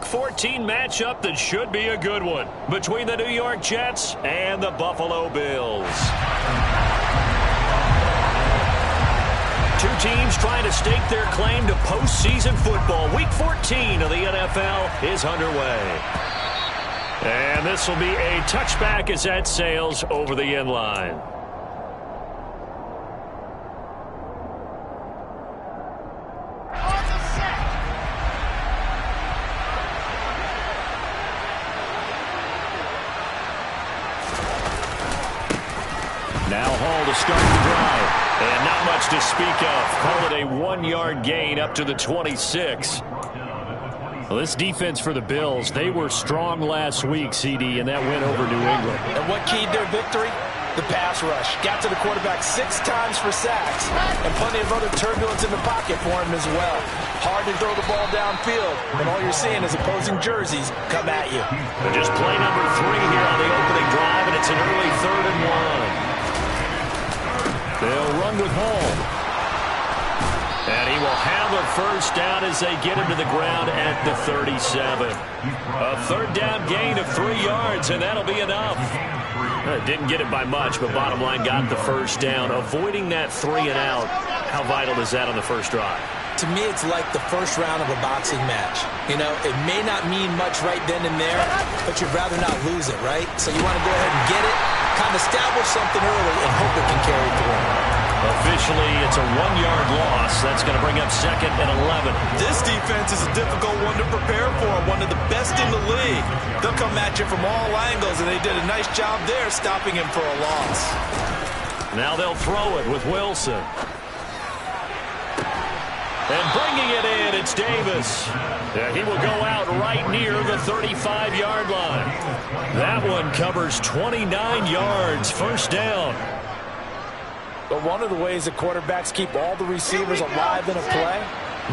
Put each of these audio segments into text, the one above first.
14 matchup that should be a good one between the New York Jets and the Buffalo Bills. Two teams trying to stake their claim to postseason football. Week 14 of the NFL is underway. And this will be a touchback as that sails over the end line. Now Hall to start the drive. And not much to speak of. Call it a 1-yard gain up to the 26. Well, this defense for the Bills, they were strong last week, CD, and that win over New England. And what keyed their victory? The pass rush. Got to the quarterback 6 times for sacks, and plenty of other turbulence in the pocket for him as well. Hard to throw the ball downfield, and all you're seeing is opposing jerseys come at you. But just play number 3 here on the opening drive, and it's an early 3rd and 1. They'll run with Hall. And he will have a first down as they get him to the ground at the 37. A 3rd down gain of 3 yards, and that'll be enough. Didn't get it by much, but bottom line got the first down. Avoiding that 3 and out, how vital is that on the first drive? To me, it's like the first round of a boxing match. You know, it may not mean much right then and there, but you'd rather not lose it, right? So you want to go ahead and get it, kind of establish something early, and hope it can carry through. Officially, it's a 1-yard loss. That's going to bring up 2nd and 11. This defense is a difficult one to prepare for, one of the best in the league. They'll come at you from all angles, and they did a nice job there stopping him for a loss. Now they'll throw it with Wilson. And bringing it in, it's Davis. He will go out right near the 35-yard line. That one covers 29 yards, first down. But one of the ways that quarterbacks keep all the receivers alive in a play,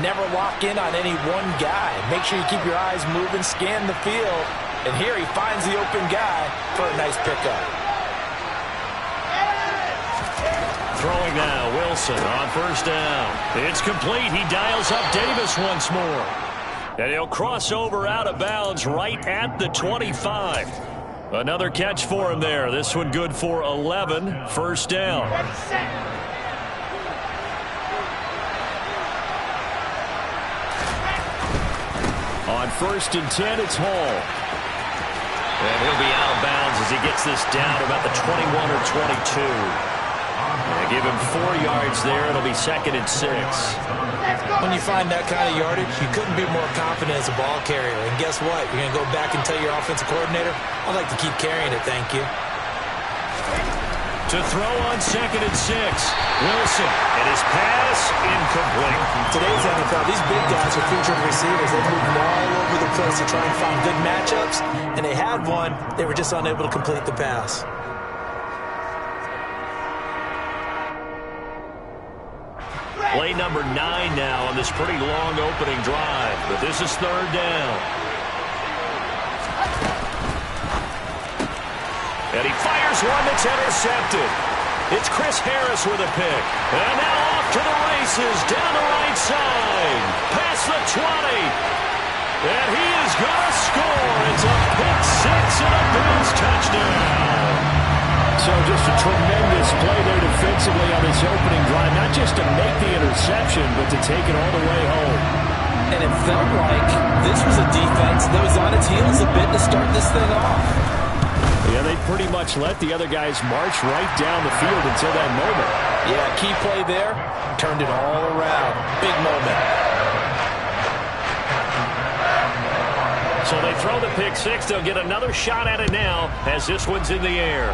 never lock in on any one guy. Make sure you keep your eyes moving, scan the field, and here he finds the open guy for a nice pickup. Throwing now, Wilson on first down. It's complete. He dials up Davis once more. And he'll cross over out of bounds right at the 25. Another catch for him there. This one good for 11. First down. On 1st and 10, it's Hall. And he'll be out of bounds as he gets this down to about the 21 or 22. They give him 4 yards there. It'll be 2nd and 6. When you find that kind of yardage, you couldn't be more confident as a ball carrier. And guess what? You're going to go back and tell your offensive coordinator, I'd like to keep carrying it, thank you. To throw on 2nd and 6. Wilson, and his pass incomplete. Today's NFL, these big guys are featured receivers. They move all over the place to try and find good matchups. And they had one. They were just unable to complete the pass. Play number 9 now on this pretty long opening drive. But this is 3rd down. And he fires one that's intercepted. It's Chris Harris with a pick. And now off to the races down the right side. Past the 20. And he is going to score. It's a pick 6 and a Bills touchdown. So just a tremendous play there defensively on this opening drive. Not just to make the interception, but to take it all the way home. And it felt like this was a defense that was on its heels a bit to start this thing off. Yeah, they pretty much let the other guys march right down the field until that moment. Yeah, key play there. Turned it all around. Big moment. So they throw the pick 6. They'll get another shot at it now as this one's in the air.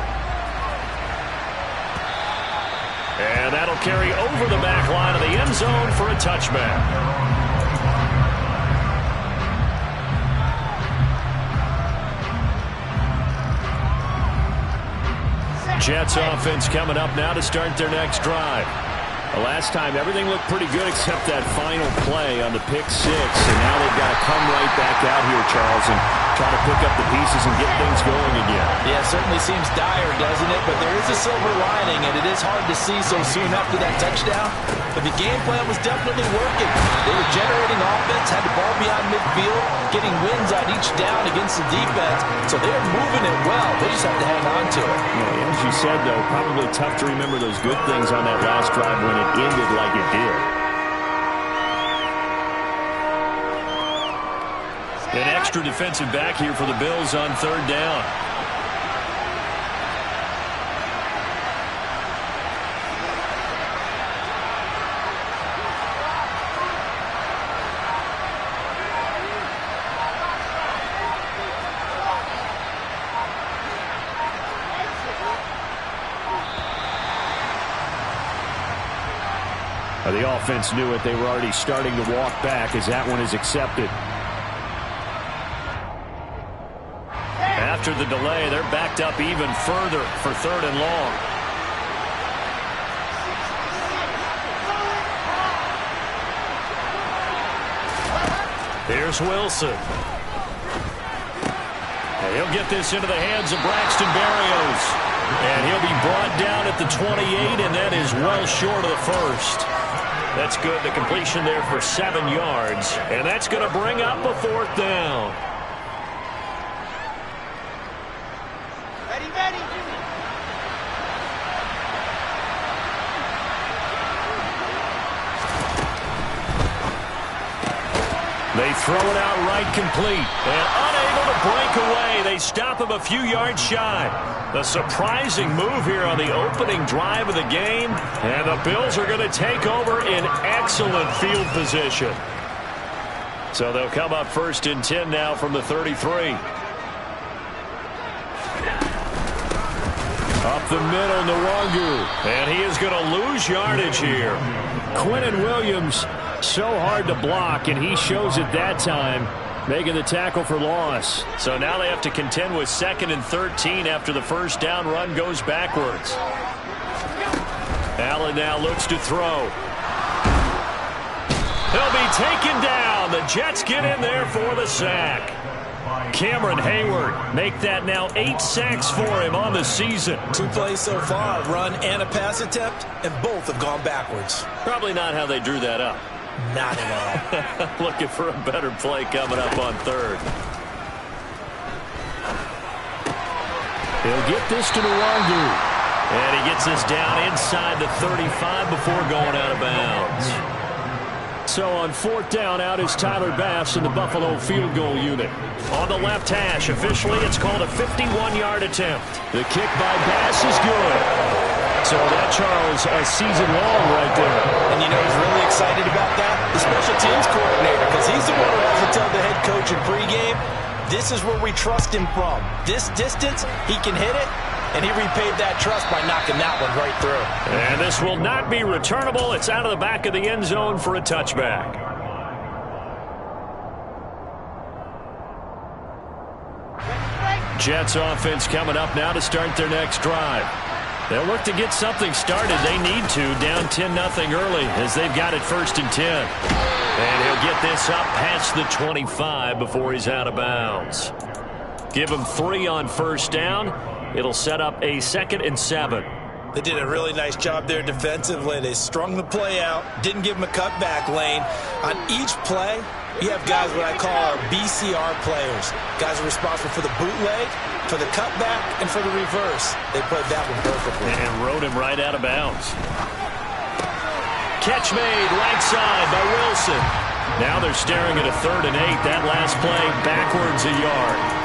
And that'll carry over the back line of the end zone for a touchback. Jets offense coming up now to start their next drive. The last time, everything looked pretty good except that final play on the pick 6. And now they've got to come right back out here, Charles, and try to pick up the pieces and get things going again. Yeah, it certainly seems dire, doesn't it? But there is a silver lining, and it is hard to see so soon after that touchdown. But the game plan was definitely working. They were generating offense, had the ball beyond midfield, getting wins on each down against the defense. So they're moving it well. They just have to hang on to it. Yeah, as you said, though, probably tough to remember those good things on that last drive when it ended like it did. An extra defensive back here for the Bills on third down. The offense knew it. They were already starting to walk back as that one is accepted. After the delay, they're backed up even further for third and long. Here's Wilson. And he'll get this into the hands of Braxton Berrios. And he'll be brought down at the 28, and that is well short of the first. That's good. The completion there for 7 yards. And that's going to bring up a fourth down. They throw it out right complete. And unable to break away. They stop him a few yards shy. The surprising move here on the opening drive of the game. And the Bills are going to take over in excellent field position. So they'll come up first and 10 now from the 33. Up the middle, Nwangu. And he is going to lose yardage here. Quinnen Williams, so hard to block, and he shows it that time, making the tackle for loss. So now they have to contend with 2nd and 13 after the first down run goes backwards. Allen now looks to throw. He'll be taken down. The Jets get in there for the sack. Cameron Hayward make that now 8 sacks for him on the season. 2 plays so far, a run and a pass attempt, and both have gone backwards. Probably not how they drew that up. Not at all. Looking for a better play coming up on third. He'll get this to Nwangu. And he gets this down inside the 35 before going out of bounds. So on fourth down, out is Tyler Bass in the Buffalo field goal unit. On the left hash, officially it's called a 51-yard attempt. The kick by Bass is good. So that, Charles, a season long right there. And you know who's really excited about that? The special teams coordinator, because he's the one who has to tell the head coach in pregame, this is where we trust him from. This distance, he can hit it, and he repaid that trust by knocking that one right through. And this will not be returnable. It's out of the back of the end zone for a touchback. Jets offense coming up now to start their next drive. They'll look to get something started. They need to, down 10-0 early as they've got it 1st and 10. And he'll get this up past the 25 before he's out of bounds. Give him 3 on first down. It'll set up a 2nd and 7. They did a really nice job there defensively. They strung the play out, didn't give him a cutback lane. On each play, you have guys what I call our BCR players. Guys are responsible for the bootleg, for the cutback, and for the reverse. They played that one perfectly. And rode him right out of bounds. Catch made right side by Wilson. Now they're staring at a 3rd and 8. That last play backwards a yard.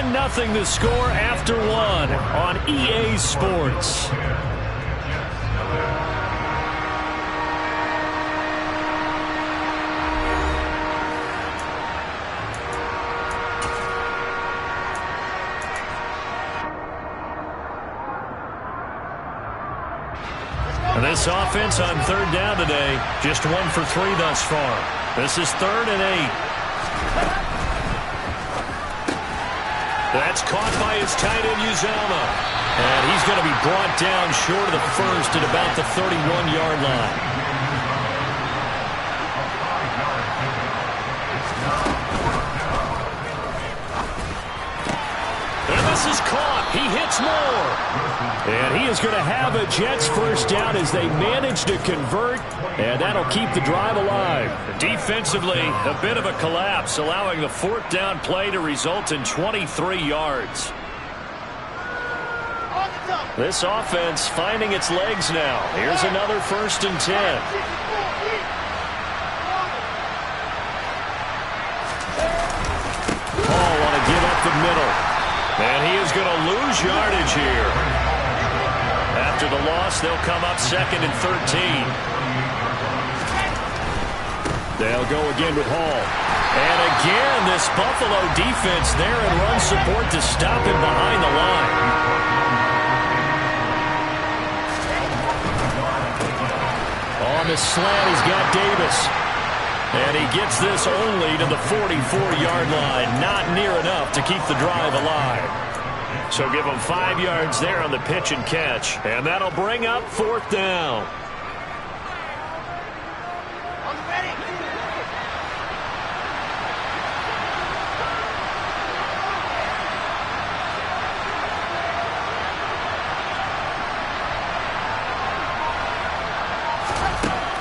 Nothing the score after 1 on EA Sports. And this offense on third down today, just 1 for 3 thus far. This is 3rd and 8. That's caught by his tight end, Uzomah. And he's going to be brought down short of the first at about the 31-yard line. And this is caught. He hits more. And he is going to have a Jets first down as they manage to convert. And that'll keep the drive alive. Defensively, a bit of a collapse, allowing the fourth down play to result in 23 yards. This offense finding its legs now. Here's another 1st and 10. Paul want to give up the middle. And he is going to lose yardage here. After the loss, they'll come up 2nd and 13. They'll go again with Hall. And again, this Buffalo defense there in run support to stop him behind the line. On the slant, he's got Davis. And he gets this only to the 44-yard line. Not near enough to keep the drive alive. So give him 5 yards there on the pitch and catch. And that'll bring up 4th down.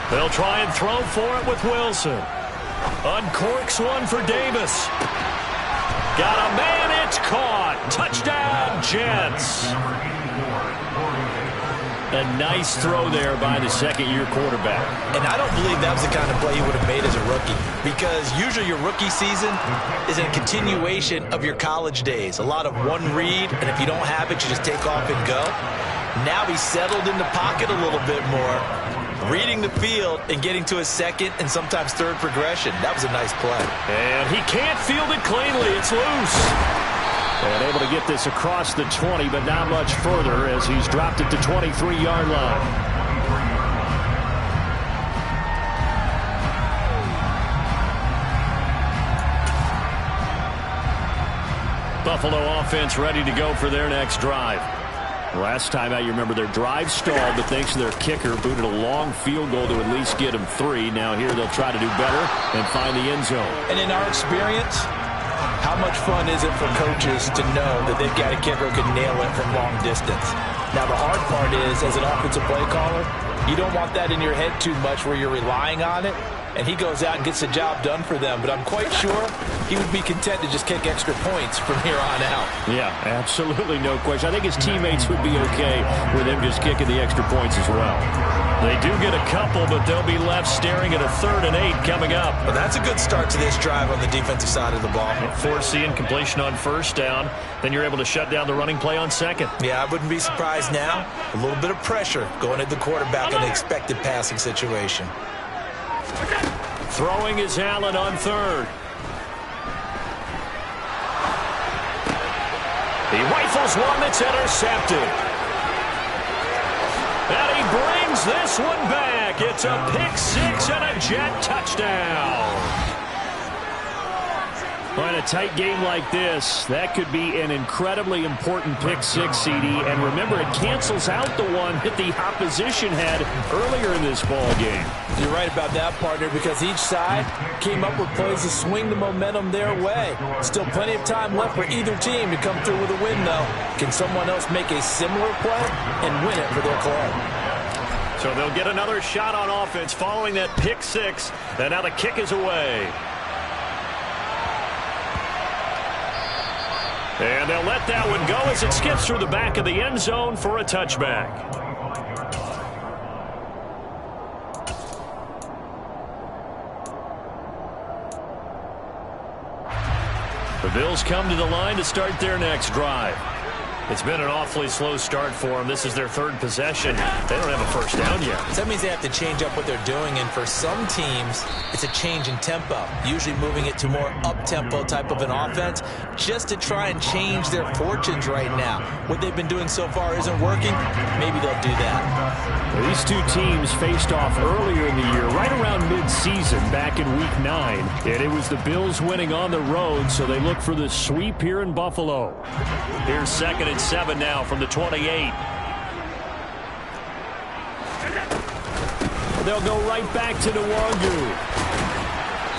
They'll try and throw for it with Wilson. Uncorks one for Davis. Got a man, it's caught. Touchdown, Jets. A nice throw there by the second-year quarterback. And I don't believe that was the kind of play he would have made as a rookie, because usually your rookie season is a continuation of your college days. A lot of one read, and if you don't have it, you just take off and go. Now he's settled in the pocket a little bit more, reading the field and getting to his second and sometimes third progression. That was a nice play. And he can't field it cleanly. It's loose. And able to get this across the 20, but not much further as he's dropped it to 23-yard line. Buffalo offense ready to go for their next drive. Last time out, you remember their drive stalled, but thanks to their kicker, booted a long field goal to at least get them 3. Now here they'll try to do better and find the end zone. And in our experience, how much fun is it for coaches to know that they've got a kicker who can nail it from long distance? Now the hard part is, as an offensive play caller, you don't want that in your head too much where you're relying on it. And he goes out and gets the job done for them. But I'm quite sure he would be content to just kick extra points from here on out. Yeah, absolutely no question. I think his teammates would be okay with him just kicking the extra points as well. They do get a couple, but they'll be left staring at a 3rd and 8 coming up. Well, that's a good start to this drive on the defensive side of the ball. Force the incompletion on 1st down. Then you're able to shut down the running play on 2nd. Yeah, I wouldn't be surprised now. A little bit of pressure going at the quarterback in an expected passing situation. Throwing is Allen on 3rd. He rifles one that's intercepted. And he brings this one back. It's a pick-6 and a Jet touchdown. Well, in a tight game like this, that could be an incredibly important pick-6, CD. And remember, it cancels out the one that the opposition had earlier in this ball game. You're right about that, partner, because each side came up with plays to swing the momentum their way. Still plenty of time left for either team to come through with a win, though. Can someone else make a similar play and win it for their club? So they'll get another shot on offense following that pick-6. And now the kick is away. And they'll let that one go as it skips through the back of the end zone for a touchback. The Bills come to the line to start their next drive. It's been an awfully slow start for them. This is their third possession. They don't have a first down yet. So that means they have to change up what they're doing, and for some teams, it's a change in tempo, usually moving it to more up-tempo type of an offense just to try and change their fortunes right now. What they've been doing so far isn't working. Maybe they'll do that. Well, these two teams faced off earlier in the year, right around mid-season, back in Week 9. And it was the Bills winning on the road, so they look for the sweep here in Buffalo. Here's 2nd and 7 now from the 28. They'll go right back to Nwangu.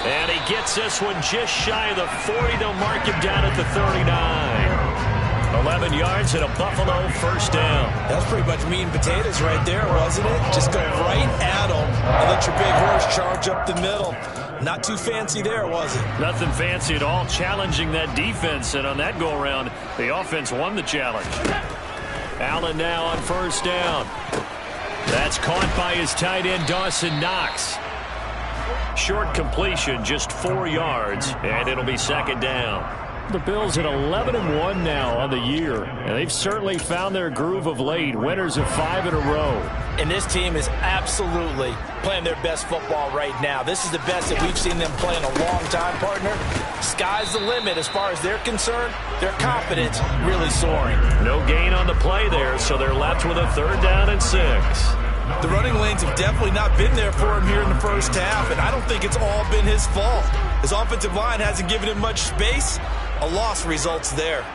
And he gets this one just shy of the 40. They'll mark him down at the 39. 11 yards and a Buffalo first down. That's pretty much meat and potatoes right there, wasn't it? Just go right at them and let your big horse charge up the middle. Not too fancy there, was it? Nothing fancy at all, challenging that defense. And on that go-around, the offense won the challenge. Allen now on first down. That's caught by his tight end, Dawson Knox. Short completion, just 4 yards, and it'll be 2nd down. The Bills at 11-1 now on the year, and they've certainly found their groove of late. Winners of 5 in a row. And this team is absolutely playing their best football right now. This is the best that we've seen them play in a long time, partner. Sky's the limit as far as they're concerned. Their confidence really soaring. No gain on the play there, so they're left with a 3rd down and 6. The running lanes have definitely not been there for him here in the first half, and I don't think it's all been his fault. His offensive line hasn't given him much space. A loss results there.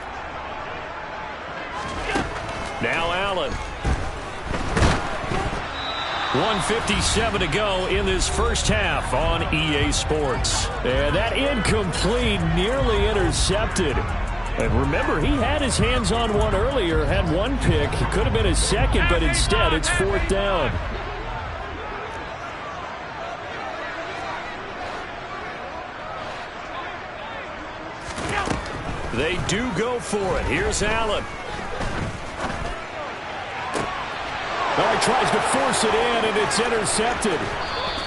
Now Allen. 1:57 to go in this first half on EA Sports. And that incomplete, nearly intercepted. And remember, he had his hands on one earlier, had one pick. It could have been his second, but instead it's 4th down. They do go for it. Here's Allen. Oh, he tries to force it in, and it's intercepted.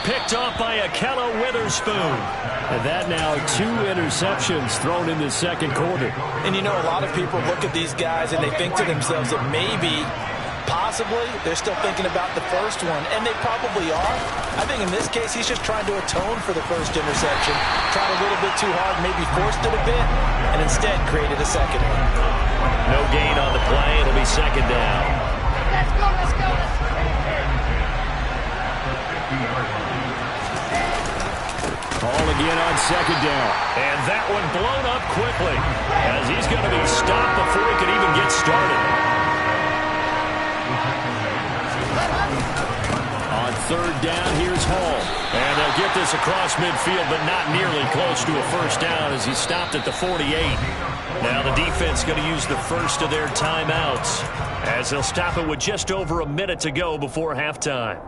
Picked off by Ahkello Witherspoon. And that now 2 interceptions thrown in the second quarter. And you know, a lot of people look at these guys and they think to themselves that maybe, possibly, they're still thinking about the first one. And they probably are. I think in this case, he's just trying to atone for the first interception. Tried a little bit too hard, maybe forced it a bit, and instead created a second one. No gain on the play. It'll be 2nd down. Let's go, let's go. Ball again on 2nd down. And that one blown up quickly as he's going to be stopped before he can even get started. On 3rd down, here's Hall. And they'll get this across midfield, but not nearly close to a first down as he stopped at the 48. Now the defense going to use the first of their timeouts as they'll stop it with just over a minute to go before halftime.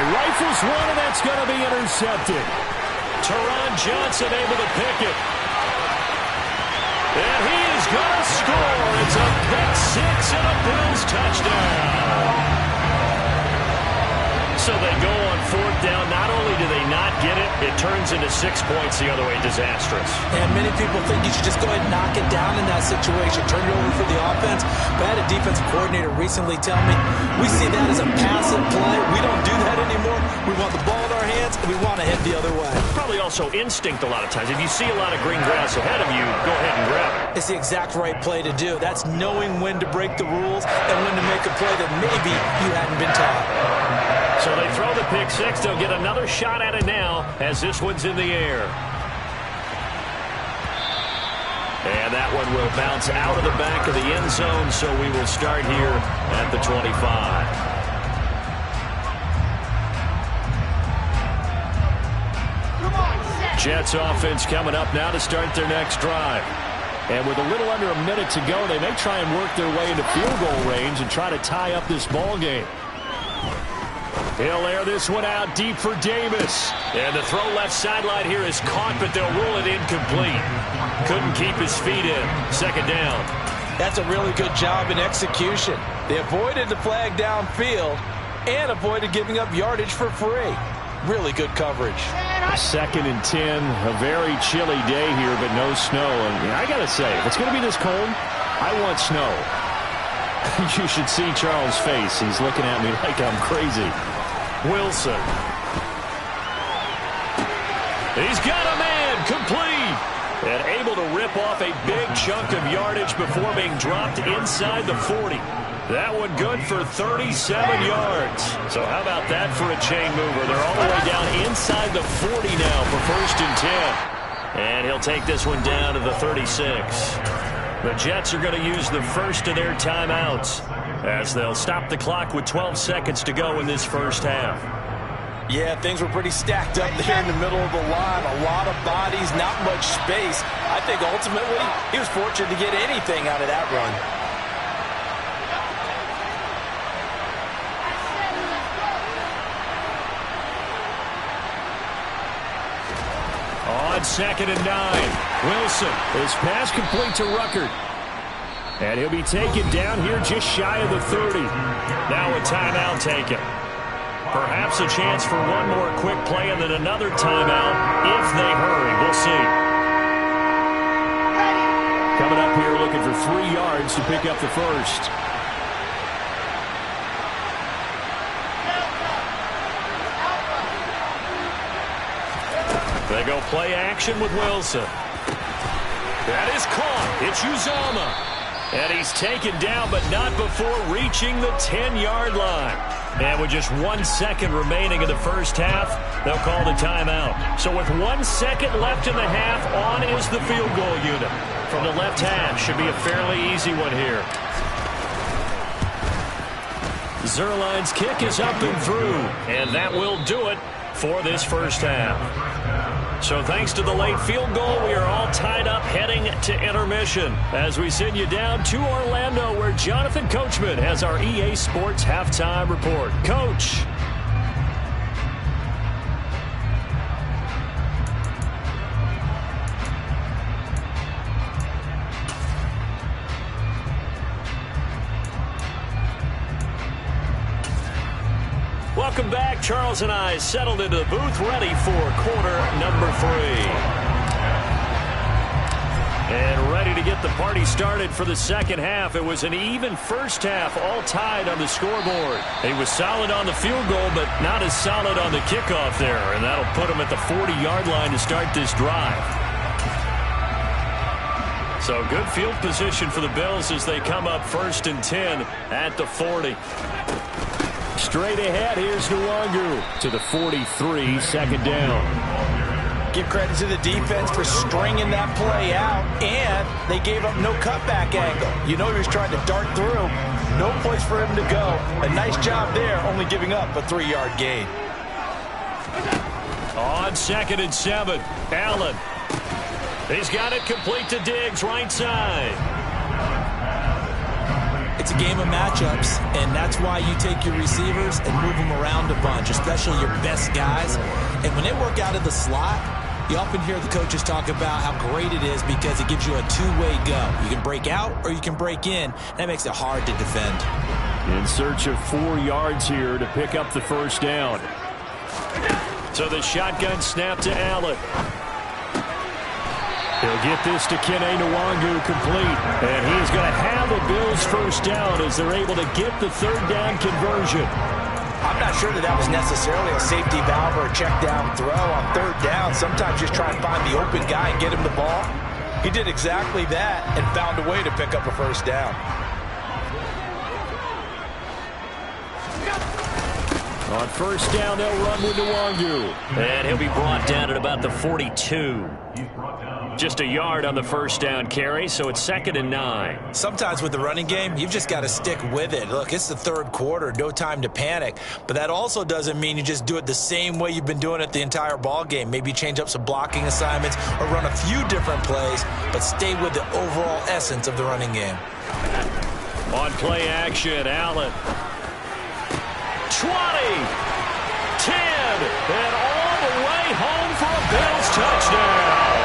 Rifles one, and that's going to be intercepted. Teron Johnson able to pick it. And he is going to score. It's a pick 6 and a Bills touchdown. So they go on 4th down. Not only do they not get it, it turns into 6 points the other way. Disastrous. And many people think you should just go ahead and knock it down in that situation. Turn it over for the offense. But I had a defensive coordinator recently tell me, we see that as a passive play. We don't do that anymore. We want the ball in our hands, and we want to head the other way. Probably also instinct a lot of times. If you see a lot of green grass ahead of you, go ahead and grab it. It's the exact right play to do. That's knowing when to break the rules and when to make a play that maybe you hadn't been taught. So they throw the pick 6. They'll get another shot at it now as this one's in the air. And that one will bounce out of the back of the end zone, so we will start here at the 25. Jets offense coming up now to start their next drive. And with a little under a minute to go, they may try and work their way into field goal range and try to tie up this ball game. He'll air this one out deep for Davis. And the throw left sideline here is caught, but they'll rule it incomplete. Couldn't keep his feet in. 2nd down. That's a really good job in execution. They avoided the flag downfield and avoided giving up yardage for free. Really good coverage. 2nd and 10, a very chilly day here, but no snow. And I got to say, if it's going to be this cold, I want snow. You should see Charles' face. He's looking at me like I'm crazy. Wilson. He's got a man, complete. And able to rip off a big chunk of yardage before being dropped inside the 40. That one good for 37 yards. So how about that for a chain mover? They're all the way down inside the 40 now for 1st and 10. And he'll take this one down to the 36. The Jets are going to use the first of their timeouts as they'll stop the clock with 12 seconds to go in this first half. Yeah, things were pretty stacked up there in the middle of the line. A lot of bodies, not much space. I think ultimately he was fortunate to get anything out of that run. On 2nd and 9, Wilson. His pass complete to Ruckert. And he'll be taken down here just shy of the 30. Now a timeout taken. Perhaps a chance for one more quick play and then another timeout if they hurry. We'll see. Coming up here looking for 3 yards to pick up the first. They go play action with Wilson. That is caught. It's Uzomah. And he's taken down, but not before reaching the 10-yard line. And with just 1 second remaining in the first half, they'll call the timeout. So with 1 second left in the half, on is the field goal unit. From the left half, should be a fairly easy one here. Zuerlein's kick is up and through. And that will do it for this first half. So thanks to the late field goal, we are all tied up heading to intermission as we send you down to Orlando where Jonathan Coachman has our EA Sports Halftime Report. Coach. Welcome back. Charles and I settled into the booth ready for quarter number 3. And ready to get the party started for the second half. It was an even first half, all tied on the scoreboard. He was solid on the field goal, but not as solid on the kickoff there. And that'll put him at the 40-yard line to start this drive. So good field position for the Bills as they come up 1st and 10 at the 40. Straight ahead, here's Nwangu to the 43, 2nd down. Give credit to the defense for stringing that play out, and they gave up no cutback angle. You know he was trying to dart through. No place for him to go. A nice job there, only giving up a 3-yard gain. On 2nd and 7, Allen. He's got it complete to Diggs, right side. It's a game of matchups, and that's why you take your receivers and move them around a bunch, especially your best guys. And when they work out of the slot, you often hear the coaches talk about how great it is because it gives you a two-way go. You can break out or you can break in. That makes it hard to defend. In search of 4 yards here to pick up the first down. So the shotgun snap to Allen. He'll get this to Kene Nwangu complete. And he's going to have the Bills first down as they're able to get the 3rd down conversion. I'm not sure that was necessarily a safety valve or a check down throw on 3rd down. Sometimes just try and find the open guy and get him the ball. He did exactly that and found a way to pick up a first down. On 1st down, they'll run with Nwangu. And he'll be brought down at about the 42. Just a yard on the first down carry, so it's 2nd and 9. Sometimes with the running game, you've just got to stick with it. Look, it's the 3rd quarter, no time to panic. But that also doesn't mean you just do it the same way you've been doing it the entire ball game. Maybe change up some blocking assignments or run a few different plays, but stay with the overall essence of the running game. On play action, Allen. 20, 10, and all the way home for a Bills touchdown.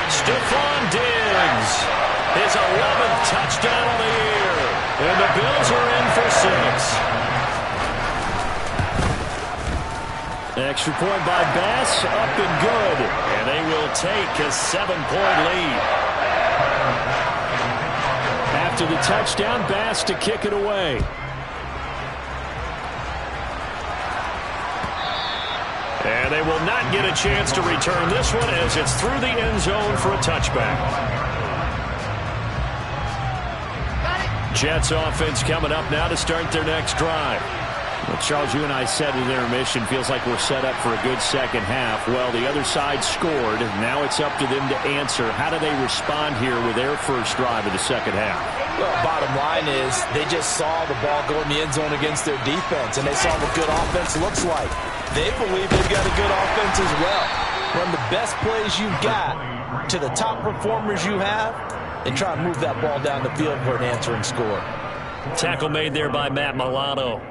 Stephon Diggs, his 11th touchdown on the year. And the Bills are in for 6. Extra point by Bass, up and good. And they will take a 7-point lead. After the touchdown, Bass to kick it away. And they will not get a chance to return this one as it's through the end zone for a touchback. Jets offense coming up now to start their next drive. Well, Charles, you and I said at intermission, feels like we're set up for a good second half. Well, the other side scored. Now it's up to them to answer. How do they respond here with their first drive of the second half? Well, bottom line is they just saw the ball go in the end zone against their defense, and they saw what good offense looks like. They believe they've got a good offense as well. Run the best plays you've got to the top performers you have and try and move that ball down the field for an answering score. Tackle made there by Matt Milano.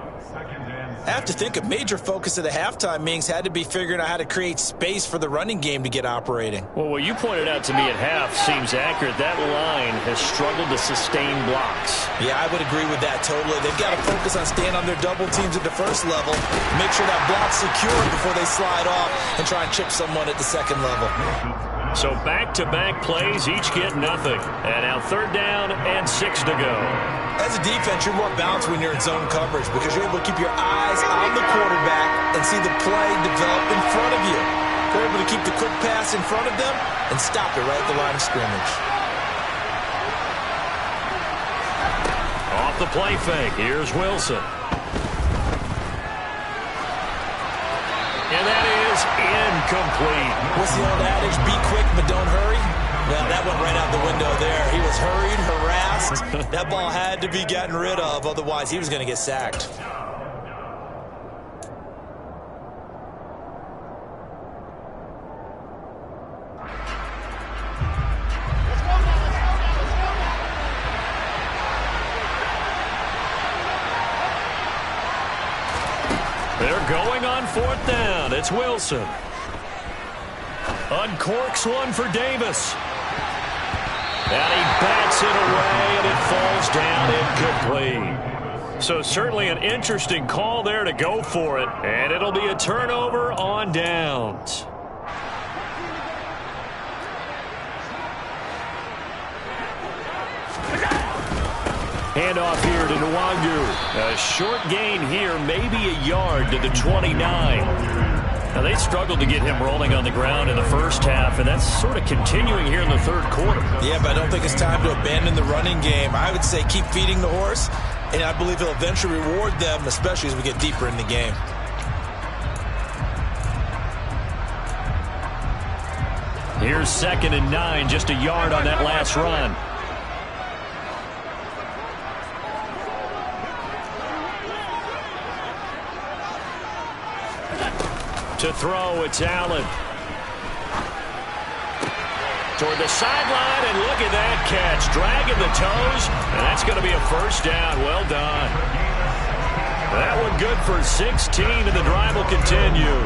I have to think a major focus of the halftime meetings had to be figuring out how to create space for the running game to get operating. Well, what you pointed out to me at half seems accurate. That line has struggled to sustain blocks. Yeah, I would agree with that totally. They've got to focus on staying on their double teams at the first level, make sure that block's secured before they slide off and try and chip someone at the second level. So back-to-back plays, each get nothing. And now 3rd down and 6 to go. As a defense, you're more balanced when you're in zone coverage because you're able to keep your eyes on the quarterback and see the play develop in front of you. You're able to keep the quick pass in front of them and stop it right at the line of scrimmage. Off the play fake, here's Wilson. And that is incomplete. What's the old adage? Be quick, but don't hurry. Well, that went right out the window there. He was hurried, harassed. That ball had to be gotten rid of, otherwise he was going to get sacked. They're going on 4th down. It's Wilson. Uncorks one for Davis. And he bats it away, and it falls down incomplete. So certainly an interesting call there to go for it. And it'll be a turnover on downs. Handoff here to Nwangu. A short gain here, maybe a yard to the 29. Now, they struggled to get him rolling on the ground in the first half, and that's sort of continuing here in the 3rd quarter. Yeah, but I don't think it's time to abandon the running game. I would say keep feeding the horse, and I believe he'll eventually reward them, especially as we get deeper in the game. Here's 2nd and 9, just a yard on that last run. To throw, it's Allen. Toward the sideline, and look at that catch. Dragging the toes, and that's going to be a 1st down. Well done. That one good for 16, and the drive will continue.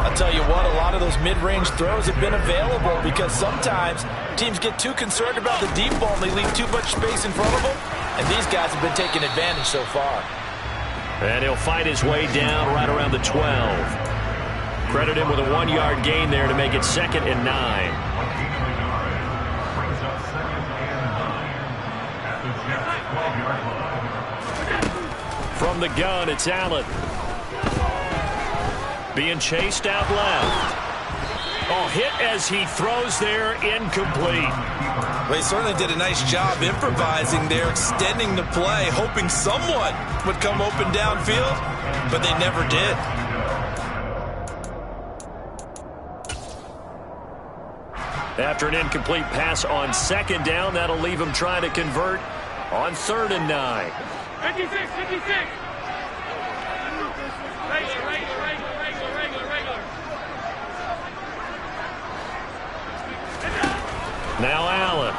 I'll tell you what, a lot of those mid-range throws have been available because sometimes teams get too concerned about the deep ball and they leave too much space in front of them, and these guys have been taking advantage so far. And he'll fight his way down right around the 12. Credit him with a 1-yard gain there to make it 2nd and 9. From the gun, it's Allen. Being chased out left. Oh, hit as he throws there, incomplete. Well, he certainly did a nice job improvising there, extending the play, hoping someone would come open downfield, but they never did. After an incomplete pass on 2nd down, that'll leave him trying to convert on 3rd and 9. 56. Now Allen.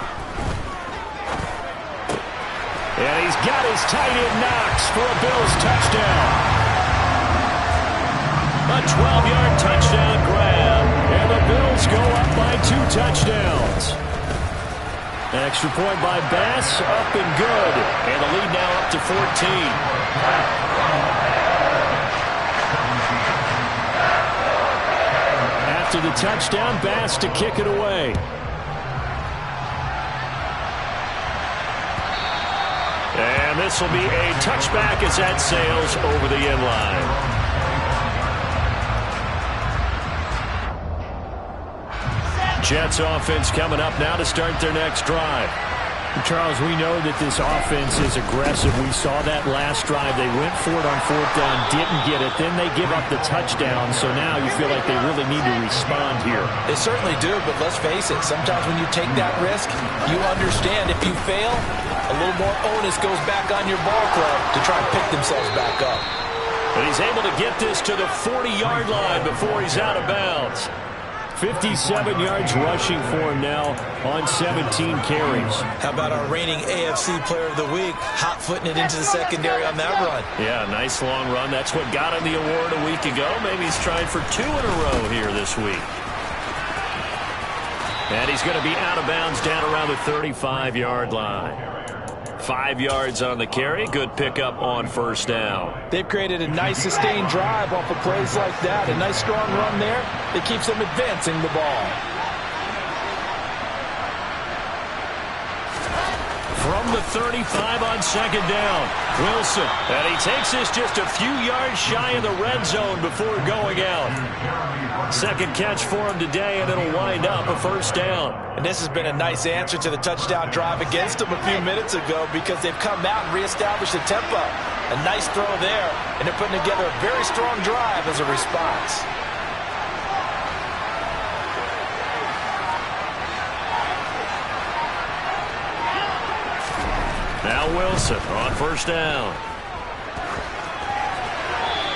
And he's got his tight end Knox for a Bills touchdown. A 12-yard touchdown grab. And the Bills go up by 2 touchdowns. Extra point by Bass, up and good. And the lead now up to 14. After the touchdown, Bass to kick it away. And this will be a touchback as that sails over the end line. Jets offense coming up now to start their next drive. Charles, we know that this offense is aggressive. We saw that last drive. They went for it on fourth down, didn't get it. Then they give up the touchdown. So now you feel like they really need to respond here. They certainly do, but let's face it. Sometimes when you take that risk, you understand if you fail, a little more onus goes back on your ball club to try and pick themselves back up. But he's able to get this to the 40-yard line before he's out of bounds. 57 yards rushing for him now on 17 carries. How about our reigning AFC Player of the Week, hot-footing it into the secondary on that run? Yeah, nice long run. That's what got him the award a week ago. Maybe he's trying for 2 in a row here this week. And he's going to be out of bounds down around the 35-yard line. 5 yards on the carry. Good pickup on first down. They've created a nice sustained drive off of plays like that. A nice strong run there that keeps them advancing the ball. From the 35 on second down, Wilson. And he takes this just a few yards shy of the red zone before going out. Second catch for him today, and it'll wind up a first down. And this has been a nice answer to the touchdown drive against them a few minutes ago because they've come out and reestablished the tempo. A nice throw there, and they're putting together a very strong drive as a response. Now Wilson on first down.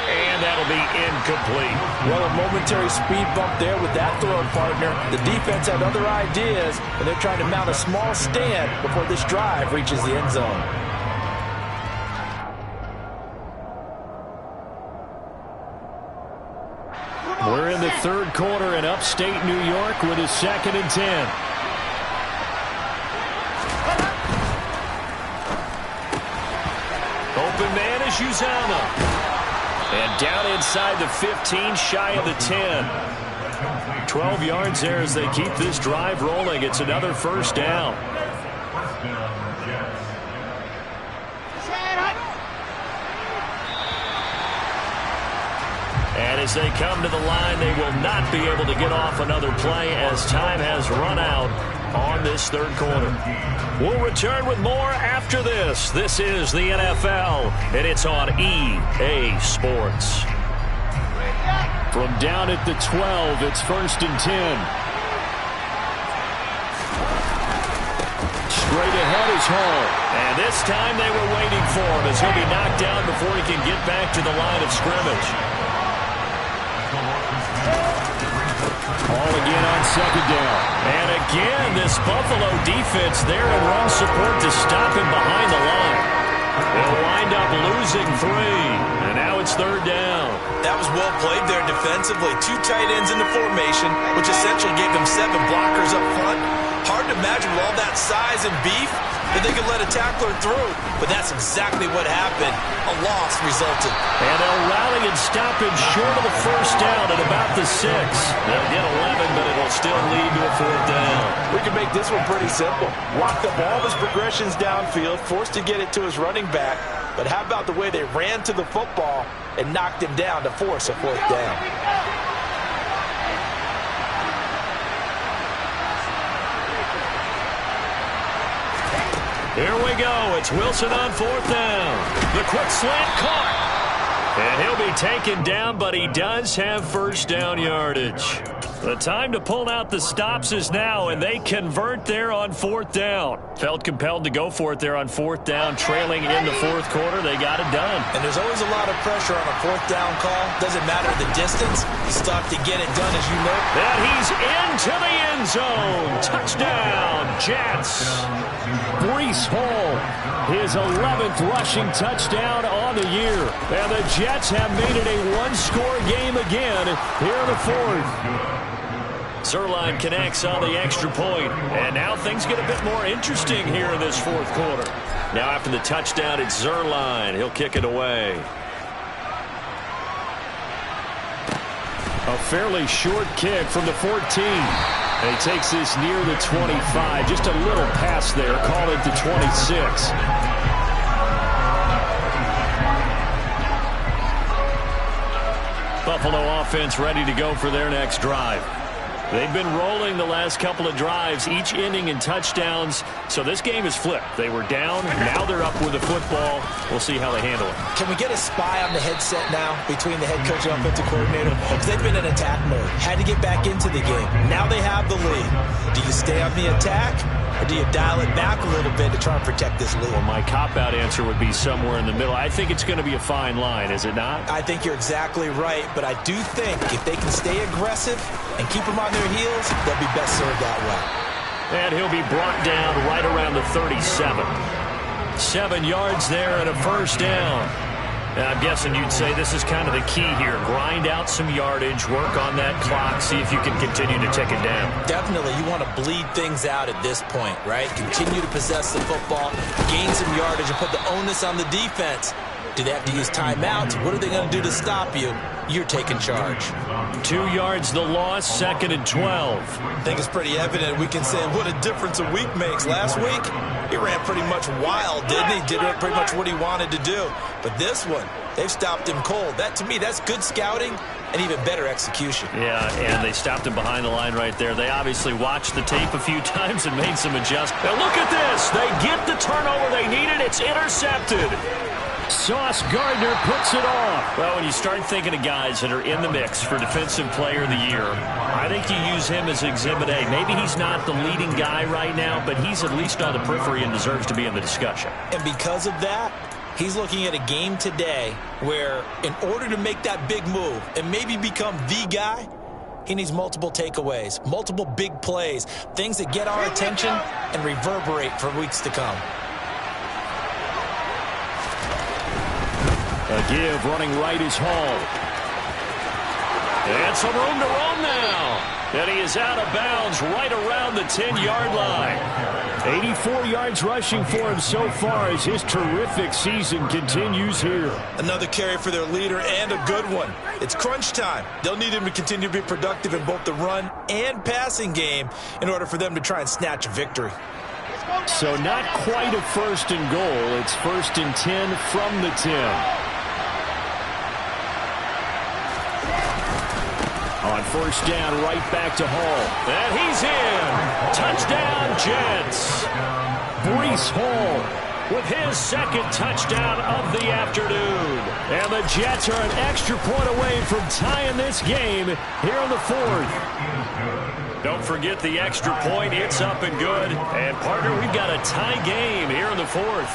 And that'll be incomplete. Well, a momentary speed bump there with that throw partner. The defense had other ideas, and they're trying to mount a small stand before this drive reaches the end zone. We're in the third quarter in upstate New York with a 2nd and 10. Open man is Uzomah. And down inside the 15, shy of the 10. 12 yards there as they keep this drive rolling. It's another first down. And as they come to the line, they will not be able to get off another play as time has run out on this third quarter. We'll return with more after this. This is the NFL, and it's on EA Sports. From down at the 12, it's 1st and 10. Straight ahead is Hall. And this time they were waiting for him as he'll be knocked down before he can get back to the line of scrimmage. Hall again on second down. And again, this Buffalo defense there in run support to stop him behind the line. They'll wind up losing 3. And now it's third down. That was well played there defensively. 2 tight ends in the formation, which essentially gave them 7 blockers up front. Hard to imagine with all that size and beef that they could let a tackler through. But that's exactly what happened. A loss resulted. And they'll rally and stop him short of the first down at about the 6. They'll get 11, but it'll still lead to a 4th down. We can make this one pretty simple. Locked up all of his progressions downfield, forced to get it to his running back. But how about the way they ran to the football and knocked him down to force a 4th down? Here we go. It's Wilson on 4th down. The quick slant caught. And he'll be taken down, but he does have first down yardage. The time to pull out the stops is now, and they convert there on 4th down. Felt compelled to go for it there on 4th down, trailing in the 4th quarter. They got it done. And there's always a lot of pressure on a 4th down call. Doesn't matter the distance. He's stuck to get it done, as you know. And he's into the end zone. Touchdown, Jets. Breece Hall, his 11th rushing touchdown on the year. And the Jets have made it a one-score game again here in the 4th. Zuerlein connects on the extra point. And now things get a bit more interesting here in this fourth quarter. Now after the touchdown, it's Zuerlein. He'll kick it away. A fairly short kick from the 14. And he takes this near the 25. Just a little pass there. Call it the 26. Buffalo offense ready to go for their next drive. They've been rolling the last couple of drives, each ending in touchdowns. So this game is flipped. They were down. Now they're up with the football. We'll see how they handle it. Can we get a spy on the headset now between the head coach and offensive coordinator? Because they've been in attack mode. Had to get back into the game. Now they have the lead. Do you stay on the attack, or do you dial it back a little bit to try and protect this lead? Well, my cop-out answer would be somewhere in the middle. I think it's going to be a fine line, is it not? I think you're exactly right, but I do think if they can stay aggressive and keep them on their heels, they'll be best served that way. And he'll be brought down right around the 37. 7 yards there and a first down. Now, I'm guessing you'd say this is kind of the key here. Grind out some yardage, work on that clock, see if you can continue to take it down. Definitely. You want to bleed things out at this point, right? Continue to possess the football, gain some yardage, and put the onus on the defense. Do they have to use timeouts? What are they going to do to stop you? You're taking charge. 2 yards the loss, 2nd and 12. I think it's pretty evident we can say what a difference a week makes. Last week, he ran pretty much wild, didn't he? Did pretty much what he wanted to do. But this one, they've stopped him cold. That, to me, that's good scouting and even better execution. Yeah, and they stopped him behind the line right there. They obviously watched the tape a few times and made some adjustments. Now look at this. They get the turnover they needed. It's intercepted. Sauce Gardner puts it off. Well, when you start thinking of guys that are in the mix for Defensive Player of the Year, I think you use him as Exhibit A. Maybe he's not the leading guy right now, but he's at least on the periphery and deserves to be in the discussion. And because of that, he's looking at a game today where in order to make that big move and maybe become the guy, he needs multiple takeaways, multiple big plays, things that get our attention and reverberate for weeks to come. A give, running right is Hall. And some room to run now. And he is out of bounds right around the 10-yard line. 84 yards rushing for him so far as his terrific season continues here. Another carry for their leader and a good one. It's crunch time. They'll need him to continue to be productive in both the run and passing game in order for them to try and snatch a victory. So not quite a 1st and goal. It's 1st and 10 from the 10. On 1st down, right back to Hall. And he's in. Touchdown, Jets. Breece Hall with his 2nd touchdown of the afternoon. And the Jets are an extra point away from tying this game here in the 4th. Don't forget the extra point. It's up and good. And, partner, we've got a tie game here in the 4th.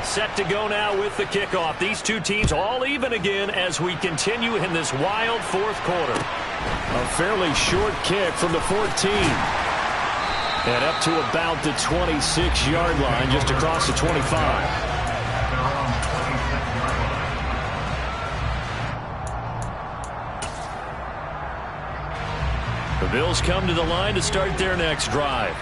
Set to go now with the kickoff. These two teams all even again as we continue in this wild 4th quarter. A fairly short kick from the 14. And up to about the 26-yard line, just across the 25. The Bills come to the line to start their next drive.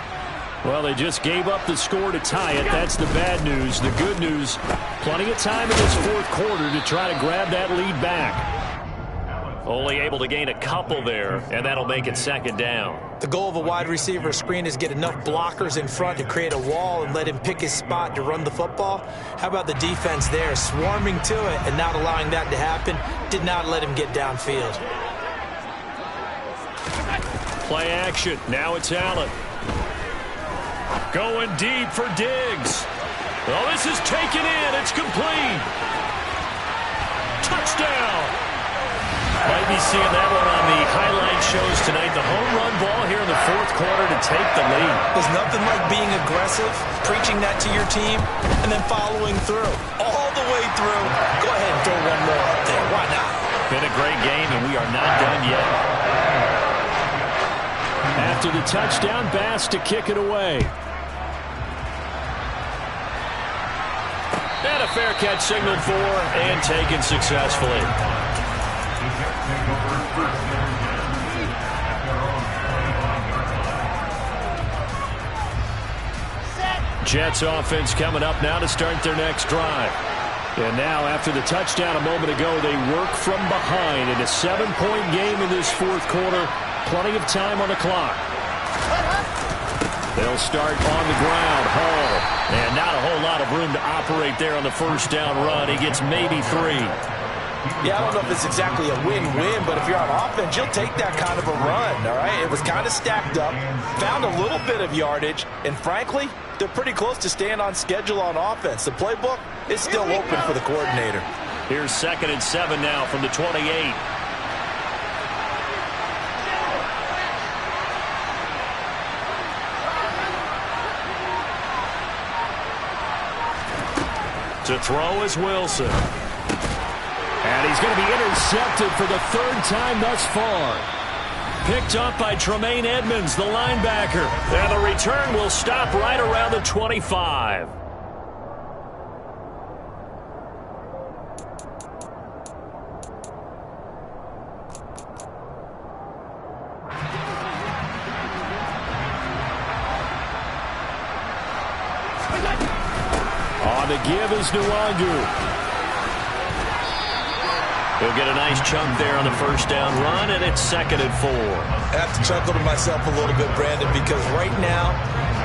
Well, they just gave up the score to tie it. That's the bad news. The good news, plenty of time in this 4th quarter to try to grab that lead back. Only able to gain a couple there, and that'll make it 2nd down. The goal of a wide receiver screen is get enough blockers in front to create a wall and let him pick his spot to run the football. How about the defense there, swarming to it and not allowing that to happen? Did not let him get downfield. Play action. Now it's Allen. Going deep for Diggs. Oh, this is taken in. It's complete. Touchdown. Might be seeing that one on the highlight shows tonight. The home run ball here in the 4th quarter to take the lead. There's nothing like being aggressive, preaching that to your team, and then following through. All the way through. Go ahead and throw one more up there. Why not? Been a great game, and we are not done yet. After the touchdown, Bass to kick it away. And a fair catch signaled for and taken successfully. Jets offense coming up now to start their next drive. And now, after the touchdown a moment ago, they work from behind in a 7-point game in this fourth quarter. Plenty of time on the clock. They'll start on the ground. Hall. And not a whole lot of room to operate there on the first down run. He gets maybe 3. Yeah, I don't know if it's exactly a win-win, but if you're on offense, you'll take that kind of a run, all right? It was kind of stacked up, found a little bit of yardage, and frankly, they're pretty close to staying on schedule on offense. The playbook is still open for the coordinator. Here's 2nd and 7 now from the 28. To throw is Wilson. And he's going to be intercepted for the 3rd time thus far. Picked up by Tremaine Edmonds, the linebacker. And the return will stop right around the 25. On the give is Nwangu. He'll get a nice chunk there on the first down run, and it's 2nd and 4. I have to chuckle to myself a little bit, Brandon, because right now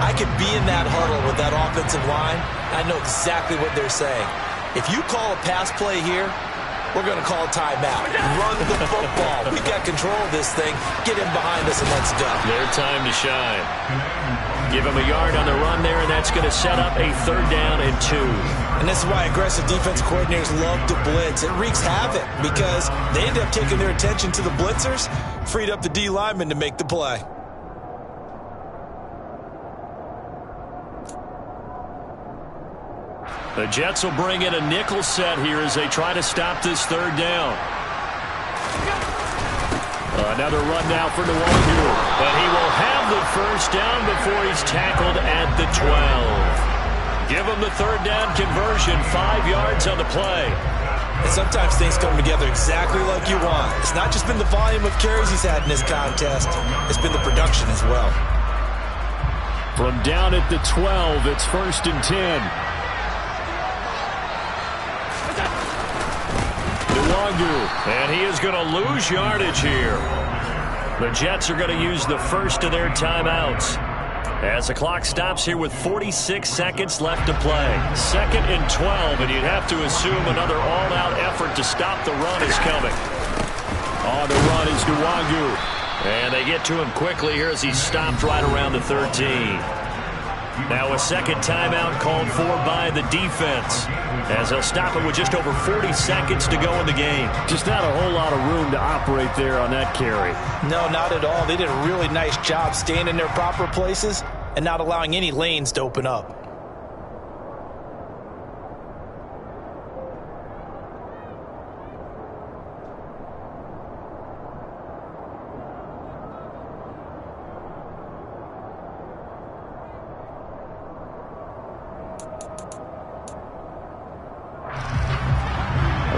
I could be in that huddle with that offensive line. I know exactly what they're saying. If you call a pass play here, we're going to call a timeout. Run the football. We got control of this thing. Get him behind us and let's go. Their time to shine. Give him a yard on the run there, and that's going to set up a 3rd down and 2. And this is why aggressive defense coordinators love to blitz. It wreaks havoc because they end up taking their attention to the blitzers, freed up the D lineman to make the play. The Jets will bring in a nickel set here as they try to stop this 3rd down. Another run now for Nwangu. But he will have the first down before he's tackled at the 12. Give him the 3rd down conversion, 5 yards on the play. And sometimes things come together exactly like you want. It's not just been the volume of carries he's had in this contest. It's been the production as well. From down at the 12, it's 1st and 10. Nwangu, and he is going to lose yardage here. The Jets are going to use the first of their timeouts as the clock stops here with 46 seconds left to play. 2nd and 12, and you'd have to assume another all-out effort to stop the run is coming. On the run is Nwangu, and they get to him quickly here as he's stopped right around the 13. Now a 2nd timeout called for by the defense as they'll stop it with just over 40 seconds to go in the game. Just not a whole lot of room to operate there on that carry. No, not at all. They did a really nice job staying in their proper places and not allowing any lanes to open up.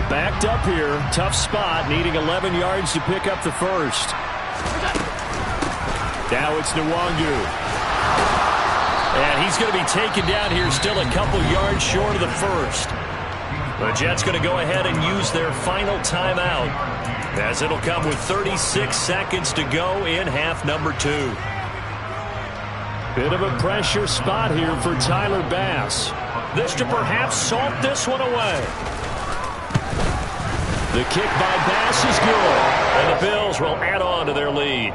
Backed up here, tough spot, needing 11 yards to pick up the first. Now it's Nwangu. And he's going to be taken down here, still a couple yards short of the first. The Jets going to go ahead and use their final timeout as it'll come with 36 seconds to go in half number 2. Bit of a pressure spot here for Tyler Bass. This to perhaps salt this one away. The kick by Bass is good, and the Bills will add on to their lead.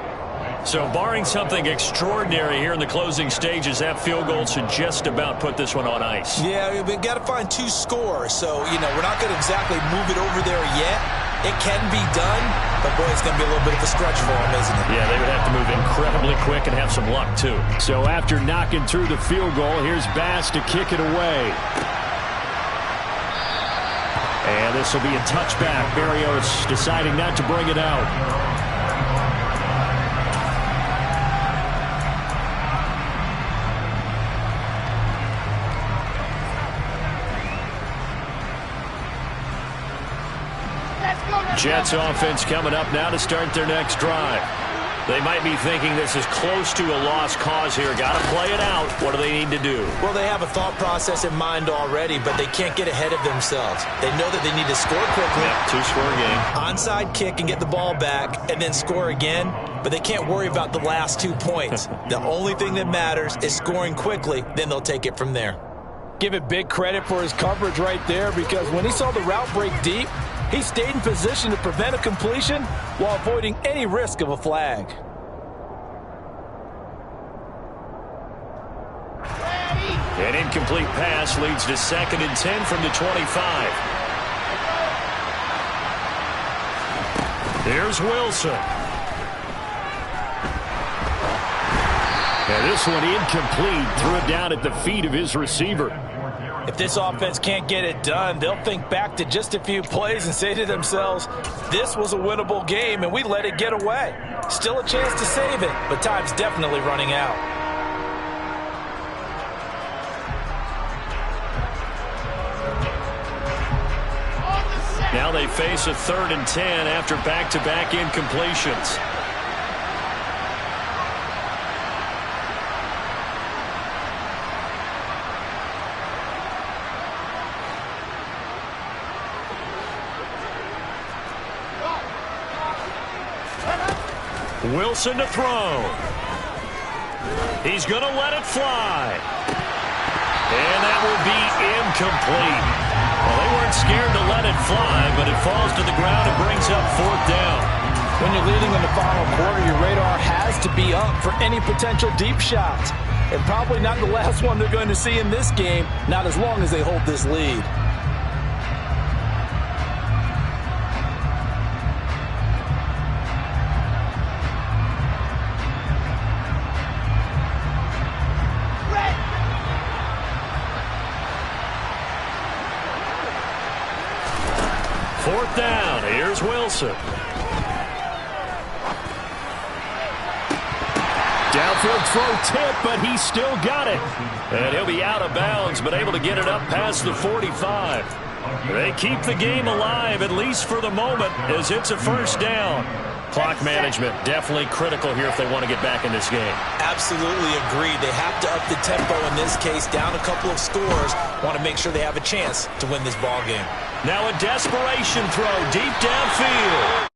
So barring something extraordinary here in the closing stages, that field goal should just about put this one on ice. Yeah, we've got to find 2 scores. So, we're not going to exactly move it over there yet. It can be done, but boy, it's going to be a little bit of a stretch for them, isn't it? Yeah, they would have to move incredibly quick and have some luck, too. So after knocking through the field goal, here's Bass to kick it away. And this will be a touchback. Berrios deciding not to bring it out. Jets offense coming up now to start their next drive. They might be thinking this is close to a lost cause here. Got to play it out. What do they need to do? Well, they have a thought process in mind already, but they can't get ahead of themselves. They know that they need to score quickly. Yeah, two-score game. Onside kick and get the ball back and then score again, but they can't worry about the last 2 points. The only thing that matters is scoring quickly, then they'll take it from there. Give it big credit for his coverage right there, because when he saw the route break deep, he stayed in position to prevent a completion while avoiding any risk of a flag. An incomplete pass leads to 2nd and 10 from the 25. Here's Wilson. And this one incomplete. Threw it down at the feet of his receiver. If this offense can't get it done, they'll think back to just a few plays and say to themselves, this was a winnable game and we let it get away. Still a chance to save it, but time's definitely running out. Now they face a 3rd and 10 after back-to-back incompletions. Wilson to throw. He's going to let it fly. And that will be incomplete. Well, they weren't scared to let it fly, but it falls to the ground and brings up 4th down. When you're leading in the final quarter, your radar has to be up for any potential deep shots. And probably not the last one they're going to see in this game, not as long as they hold this lead. Fourth down. Here's Wilson. Downfield throw tip, but he still got it. And he'll be out of bounds, but able to get it up past the 45. They keep the game alive, at least for the moment, as it's a 1st down. Clock management definitely critical here if they want to get back in this game. Absolutely agreed. They have to up the tempo in this case, down a couple of scores. Want to make sure they have a chance to win this ball game. Now a desperation throw deep downfield.